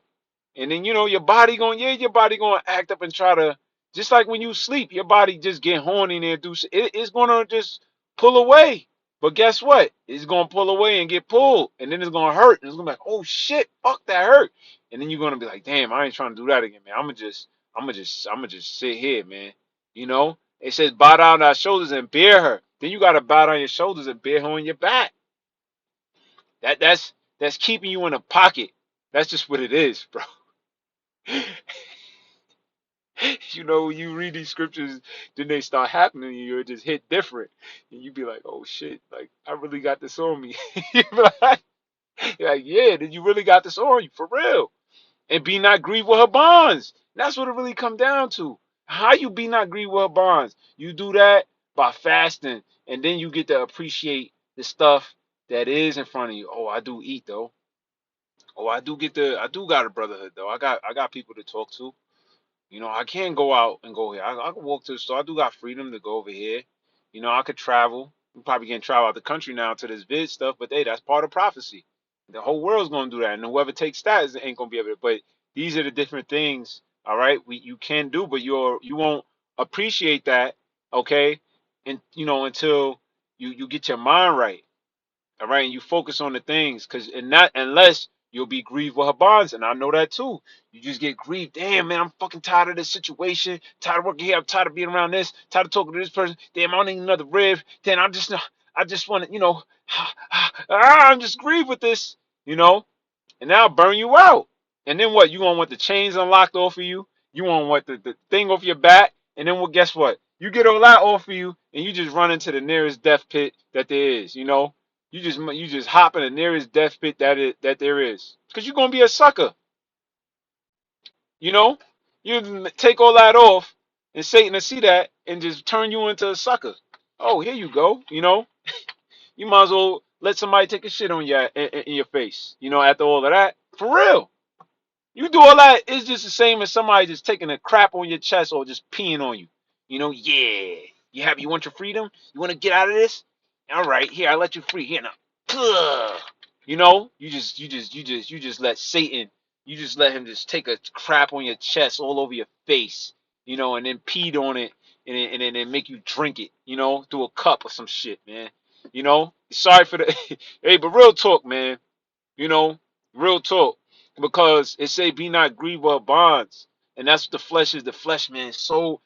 And then your body gonna act up and try to, just like when you sleep, your body just get horny and do it's gonna just pull away. But guess what? It's gonna pull away and get pulled, and then it's gonna hurt, and it's gonna be like, oh shit, fuck that hurt. And then you're gonna be like, damn, I ain't trying to do that again, man. I'm gonna just sit here, man. It says bow down our shoulders and bear her. Then you gotta bow down your shoulders and bear her on your back. That's keeping you in a pocket. That's just what it is, bro. When you read these scriptures, then they start happening to you, it just hit different. And you be like, oh shit, like I really got this on me. you be like, you're like, yeah, then you really got this on you, for real. And be not grieved with her bonds. That's what it really come down to. How you be not grieved with her bonds? You do that by fasting, and then you get to appreciate the stuff that is in front of you. Oh, I do eat though. Oh, I do got a brotherhood though. I got people to talk to. I can go out and go here. I can walk to the store. I do got freedom to go over here. I could travel. We probably can't travel out the country now to this vid stuff, but hey, that's part of prophecy. The whole world's gonna do that, and whoever takes that ain't gonna be able to. But these are the different things, all right. You can do, but you won't appreciate that, okay? And until you get your mind right. All right, and you focus on the things, cause and not unless you'll be grieved with her bonds, and I know that too. You just get grieved. Damn, man, I'm fucking tired of this situation. Tired of working here. I'm tired of being around this. Tired of talking to this person. Damn, I don't need another rib. Then I just want to, I'm just grieved with this, you know and that'll burn you out. And then what? You gonna want the chains unlocked off of you? You gonna want the thing off your back? And then guess what? You get all that off of you, and you just run into the nearest death pit that there is. You just hop in the nearest death pit that there is, because you're gonna be a sucker. You know, you take all that off, and Satan will see that and just turn you into a sucker. Oh, here you go. You might as well let somebody take a shit on you in your face. After all of that, for real. You do all that, it's just the same as somebody just taking a crap on your chest or just peeing on you. Yeah. You want your freedom? You want to get out of this? All right, here, I let you free. Here now. Ugh. You just let Satan, you just let him just take a crap on your chest all over your face, and then peed on it and then make you drink it, through a cup or some shit, man. Sorry for the hey, but real talk, man. You know, real talk. Because it say be not grieved with bonds. And that's what the flesh is. The flesh, man, it's so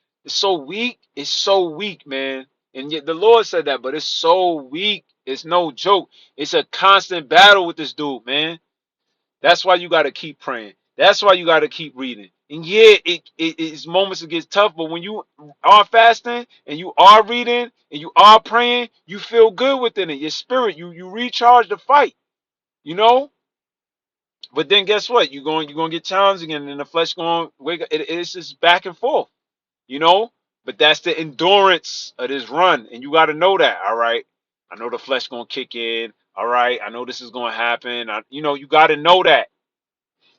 weak. It's so weak, man. And yet the Lord said that, but it's so weak. It's no joke. It's a constant battle with this dude, man. That's why you gotta keep praying. That's why you gotta keep reading. And yeah, it's moments it gets tough, but when you are fasting and you are reading and you are praying, you feel good within it. Your spirit, you recharge the fight, you know? But then guess what? You're gonna get challenged again, and the flesh going wake up. It's just back and forth, you know. But that's the endurance of this run, and you got to know that. All right, I know the flesh gonna kick in. All right, I know this is gonna happen. You got to know that.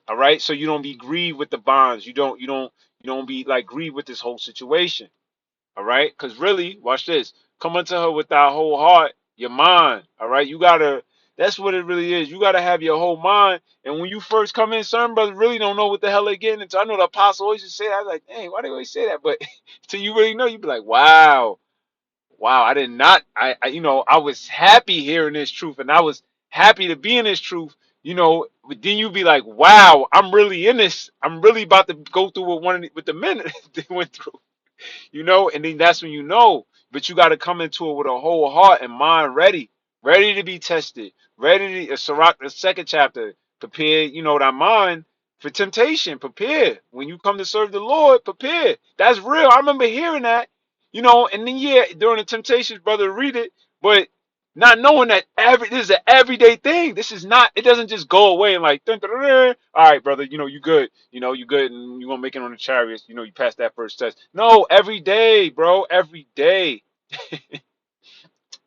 All right, so you don't be grieved with the bonds. You don't be like grieved with this whole situation. All right, because really, watch this. Come unto her with thy whole heart, your mind. All right, you gotta. That's what it really is. You gotta have your whole mind. And when you first come in, certain brothers really don't know what the hell they're getting into. I know the apostle always used to say that. I was like, dang, why do they always say that? But till you really know, you be like, wow, wow. I did not. I was happy hearing this truth, and I was happy to be in this truth. But then you be like, wow, I'm really in this. I'm really about to go through with the men they went through. And then that's when but you got to come into it with a whole heart and mind ready to be tested, ready to, Sirach, the second chapter, prepare, that mind for temptation, prepare. When you come to serve the Lord, prepare. That's real. I remember hearing that, and then, yeah, during the temptations, brother, read it, but not knowing that this is an everyday thing. This is not, it doesn't just go away and like, dun, dun, dun, dun. All right, brother, you good. You good, and you gonna make it on the chariots. You passed that first test. No, every day, bro, every day.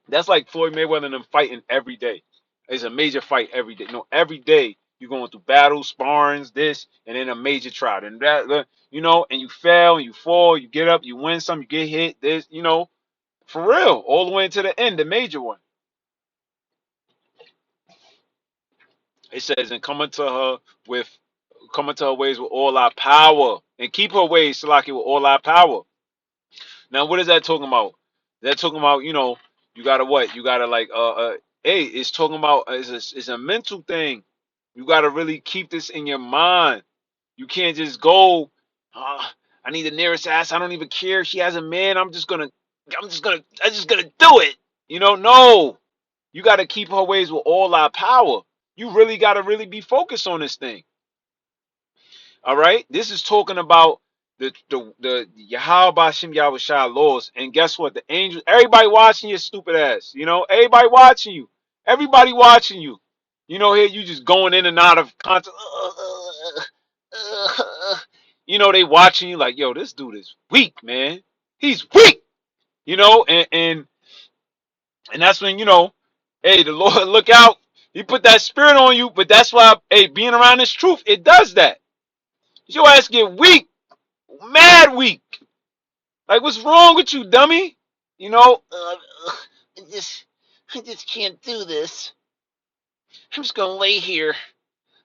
That's like Floyd Mayweather and them fighting every day. It's a major fight every day. Every day you're going through battles, sparrings, this, and then a major trial. And and you fail and you fall, you get up, you win some, you get hit, for real, all the way to the end, the major one. It says, and with come unto her ways with all our power, and keep her ways, Salaki, with all our power. Now, what is that talking about? That talking about, you gotta what? You gotta like, hey, it's talking about, it's a mental thing. You gotta really keep this in your mind. You can't just go, I need the nearest ass. I don't even care if she has a man. I'm just gonna do it. No. You gotta keep her ways with all our power. You really gotta really be focused on this thing. All right, this is talking about the Yahweh Bashim Yahushua laws, and guess what? The angels, everybody watching your stupid ass. Everybody watching you. Everybody watching you. Here you just going in and out of content. They watching you like, yo, this dude is weak, man. He's weak. And that's when hey, the Lord look out. He put that spirit on you, but that's why, hey, being around this truth, it does that. Your ass get weak. Mad weak. Like, what's wrong with you, dummy? I just can't do this. I'm just gonna lay here.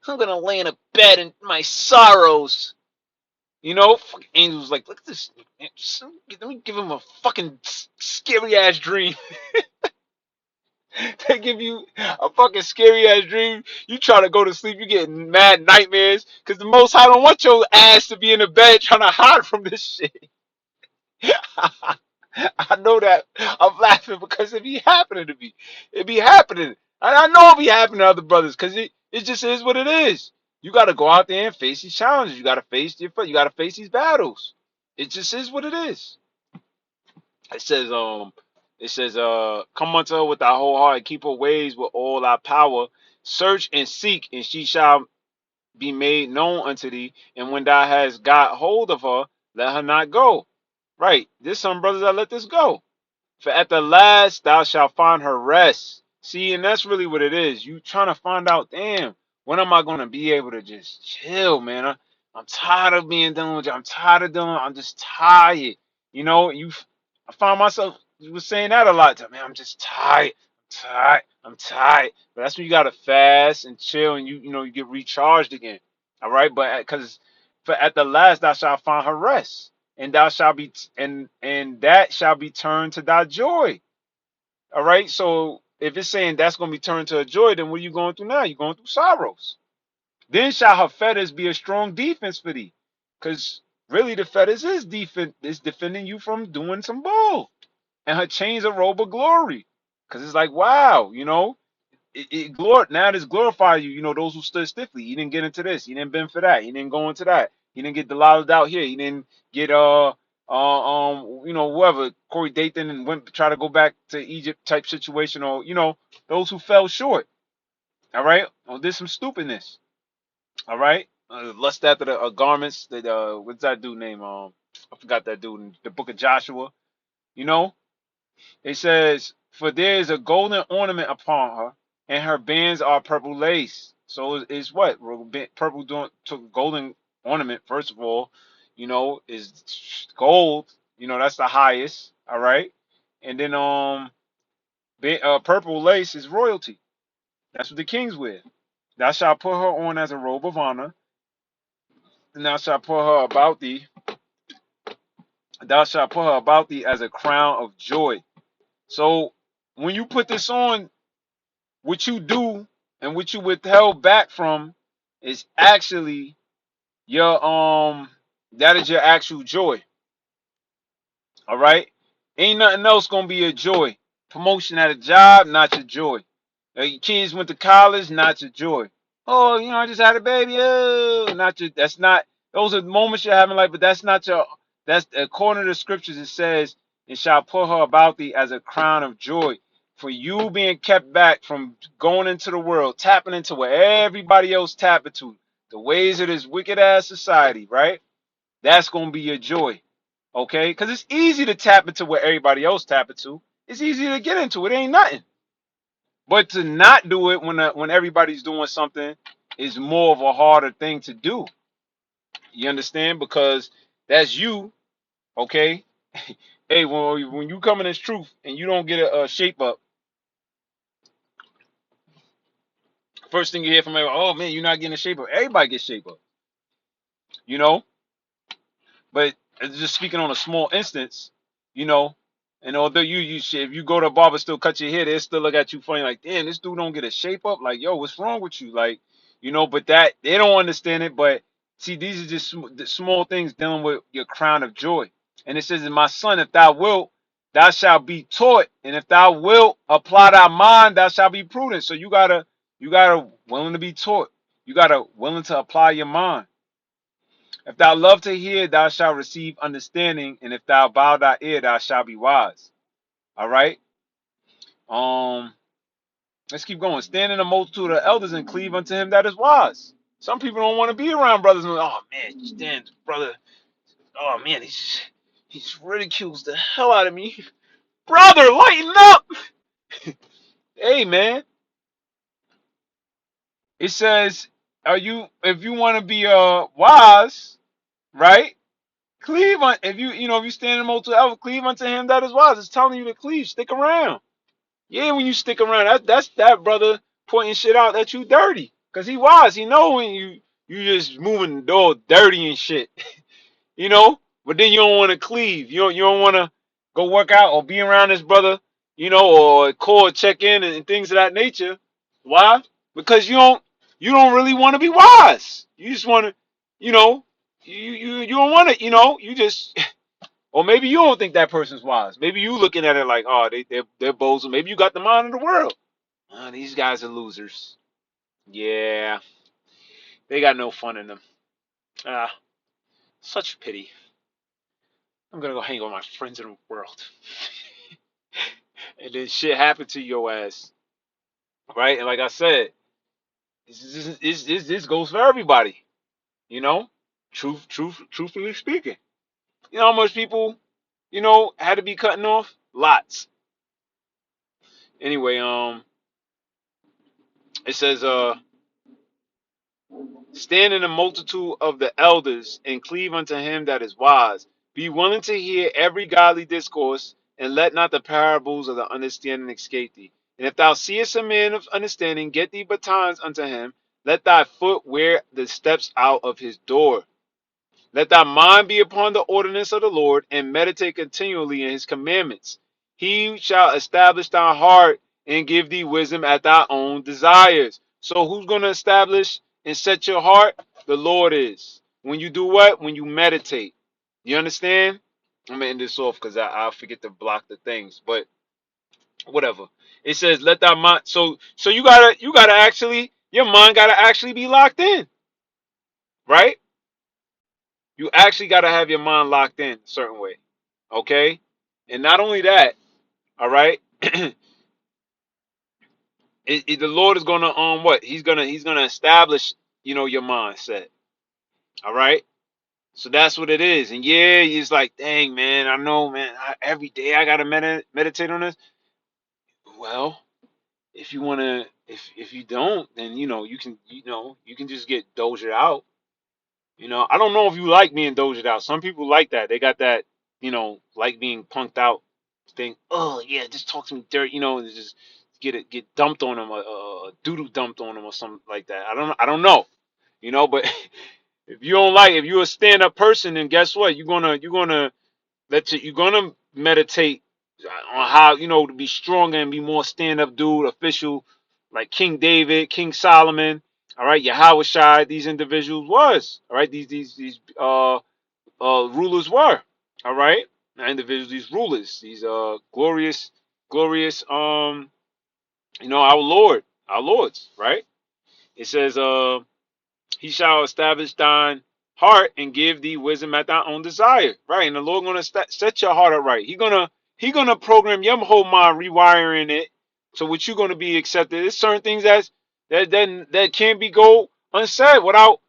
I'm gonna lay in a bed in my sorrows. Angel's like, look at this. Let me give him a fucking scary ass dream. They give you a fucking scary ass dream. You try to go to sleep, you get mad nightmares. Cause the Most High don't want your ass to be in the bed trying to hide from this shit. I know that. I'm laughing because it be happening to me. It be happening. I know it be happening to other brothers because it just is what it is. You got to go out there and face these challenges. You got to you got to face these battles. It just is what it is. It says, come unto her with our whole heart and keep her ways with all our power. Search and seek, and she shall be made known unto thee. And when thou hast got hold of her, let her not go. Right. There's some brothers that let this go. For at the last thou shalt find her rest. See, and that's really what it is. You trying to find out, damn, when am I going to be able to just chill, man? I'm tired of being done with you. I'm tired of doing. I'm just tired. I find myself was saying that a lot. Man, I'm just tired. I'm tired. I'm tired. But that's when you gotta fast and chill, and you get recharged again. All right, but because for at the last thou shalt find her rest, and thou shalt be and that shall be turned to thy joy. All right, so if it's saying that's going to be turned to a joy, then what are you going through now? You're going through sorrows. Then shall her fetters be a strong defense for thee, because really the fetters is defending you from doing some bull, and her chains a robe of glory, because it's like, wow, now this glorify you. Those who stood stiffly. He didn't get into this. He didn't bend for that. He didn't go into that. He didn't get Delilah out here. He didn't get whoever Corey Dathan and went try to go back to Egypt type situation, or those who fell short. All right, or did some stupidness. All right, lust after the garments. That what's that dude name? I forgot that dude in the book of Joshua. You know, It says, for there is a golden ornament upon her, and her bands are purple lace. So it's what? Purple doing to golden ornament, first of all, is gold. That's the highest. All right. And then purple lace is royalty. That's what the kings wear. Thou shalt put her on as a robe of honor, and thou shalt put her about thee as a crown of joy. So when you put this on, what you do And what you withheld back from is actually your that is your actual joy. All right? Ain't nothing else gonna be a joy. Promotion at a job, not your joy. Your kids went to college, not your joy. Oh, I just had a baby. Oh, not your. That's not. Those are moments you're having life, but that's not your. That's according to the scriptures. It says, "And shall put her about thee as a crown of joy." For you being kept back from going into the world, tapping into what everybody else tap into, the ways of this wicked ass society, right? That's gonna be your joy. Okay, because it's easy to tap into what everybody else tap into. It's easy to get into it. Ain't nothing. But to not do it when everybody's doing something is more of a harder thing to do. You understand? Because that's you. Okay. Hey, when you come in this truth and you don't get a shape up, first thing you hear from everybody, oh man, you're not getting a shape up. Everybody gets shape up. You know. But just speaking on a small instance, you know, and although you if you go to a barber still cut your hair, they still look at you funny like, damn, this dude don't get a shape up. Like, yo, what's wrong with you? Like, but that they don't understand it. But see, these are just the small things dealing with your crown of joy. And it says, "My son, if thou wilt, thou shalt be taught, and if thou wilt apply thy mind, thou shalt be prudent." So you gotta willing to be taught. You gotta willing to apply your mind. If thou love to hear, thou shalt receive understanding, and if thou bow thy ear, thou shalt be wise. All right. Um, let's keep going. Stand in the multitude of elders and cleave unto him that is wise. Some people don't want to be around brothers. Oh man, stand, brother. Oh man, he's ridicules the hell out of me. Brother, lighten up. Hey man, it says, are you if you want to be wise, right? Cleave on if you stand in the multitude of elders, cleave unto him that is wise. It's telling you to cleave. Stick around. Yeah, when you stick around, that's that brother pointing shit out that you dirty. Cause he wise. He know when you just moving the door dirty and shit. you know? But then you don't want to cleave. You don't want to go work out or be around this brother, or call, check in and things of that nature. Why? Because you don't really want to be wise. You just want to, you know, you don't want to, you just or maybe you don't think that person's wise. Maybe you looking at it like, oh, they're bozo. Maybe you got the mind of the world. These guys are losers. Yeah, they got no fun in them. Ah, such pity. I'm gonna go hang with my friends in the world, and then shit happen to your ass, right? And like I said, this goes for everybody. You know, truthfully speaking. You know how much people, had to be cutting off? Lots. Anyway, it says, stand in the multitude of the elders and cleave unto him that is wise. Be willing to hear every godly discourse, and let not the parables of the understanding escape thee. And if thou seest a man of understanding, get thee betimes unto him. Let thy foot wear the steps out of his door. Let thy mind be upon the ordinance of the Lord, and meditate continually in his commandments. He shall establish thy heart and give thee wisdom at thy own desires. So who's going to establish and set your heart? The Lord is. When you do what? When you meditate. You understand? I'm going to end this off because I'll forget to block the things. But whatever. It says, let thy mind. So you gotta actually, your mind gotta actually be locked in. Right? You actually got to have your mind locked in a certain way. Okay? And not only that, all right? The Lord is going to what? He's going to establish, your mindset. All right? So that's what it is. And yeah, he's like, "Dang, man, I know, man. Every day I got to meditate on this." Well, if you want to if you don't, then you can just get dozed out. I don't know if you like being dozed out. Some people like that. They got that, like being punked out thing. Oh yeah, just talk to me dirty, and just get dumped on them, doodle dumped on them or something like that. I don't know, but if you don't like, if you're a stand up person, then guess what? You're gonna meditate on how to be stronger and be more stand up dude, official, like King David, King Solomon, all right, Yahweh Shai, these individuals was, all right, these rulers were, all right, not individuals, these rulers, these glorious, our Lord, our lords, right? It says, he shall establish thine heart and give thee wisdom at thy own desire. Right. And the Lord gonna set your heart up right. He gonna program your whole mind, rewiring it. So what you're gonna be accepted. There's certain things that can't be go unsaid without,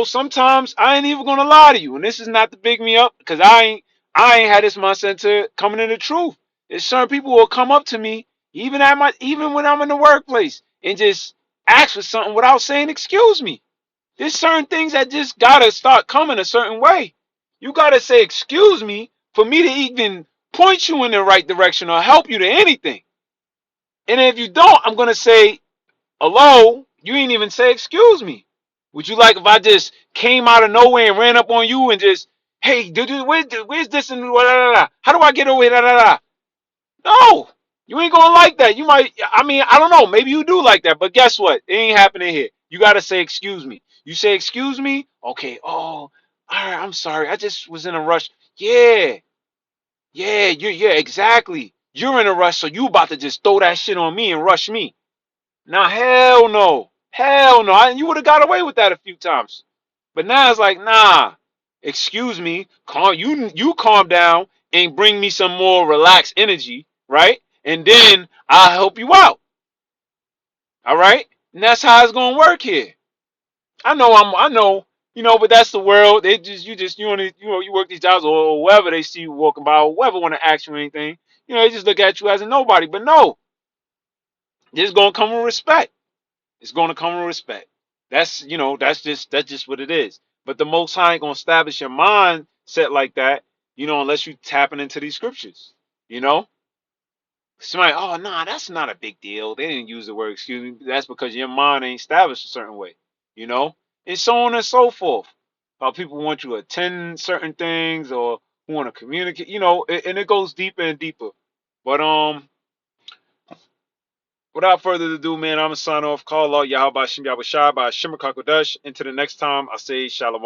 sometimes I ain't even gonna lie to you. And this is not to big me up, because I ain't had this mindset to coming in the truth. There's certain people who will come up to me, even when I'm in the workplace, and just ask for something without saying excuse me. There's certain things that just gotta start coming a certain way. You gotta say, excuse me, for me to even point you in the right direction or help you to anything. And if you don't, I'm gonna say, hello, you ain't even say excuse me. Would you like if I just came out of nowhere and ran up on you and just, hey, dude, where's this and how do I get over here? No, you ain't gonna like that. You might, I mean, I don't know. Maybe you do like that, but guess what? It ain't happening here. You gotta say, excuse me. You say, excuse me? Okay, oh, all right, I'm sorry. I just was in a rush. Yeah, yeah, exactly. You're in a rush, so you about to just throw that shit on me and rush me. Now, hell no. Hell no. You would have got away with that a few times. But now it's like, nah, excuse me, you calm down and bring me some more relaxed energy, right? And then I'll help you out. All right? And that's how it's gonna work here. I know, but that's the world. They just you only you work these jobs, or whoever they see you walking by, or whoever want to ask you anything, they just look at you as a nobody. But no, it's gonna come with respect. It's gonna come with respect. That's just what it is. But the Most High ain't gonna establish your mind set like that, unless you tapping into these scriptures. You know, somebody, oh nah, that's not a big deal. They didn't use the word excuse me. That's because your mind ain't established a certain way. You know, and so on and so forth. People want you to attend certain things or who want to communicate. And it goes deeper and deeper. But without further ado, man, I'm gonna sign off. Call out Yahweh Shem Yahweh Shai by Shimmer Kakodesh. Until the next time, I say Shalom.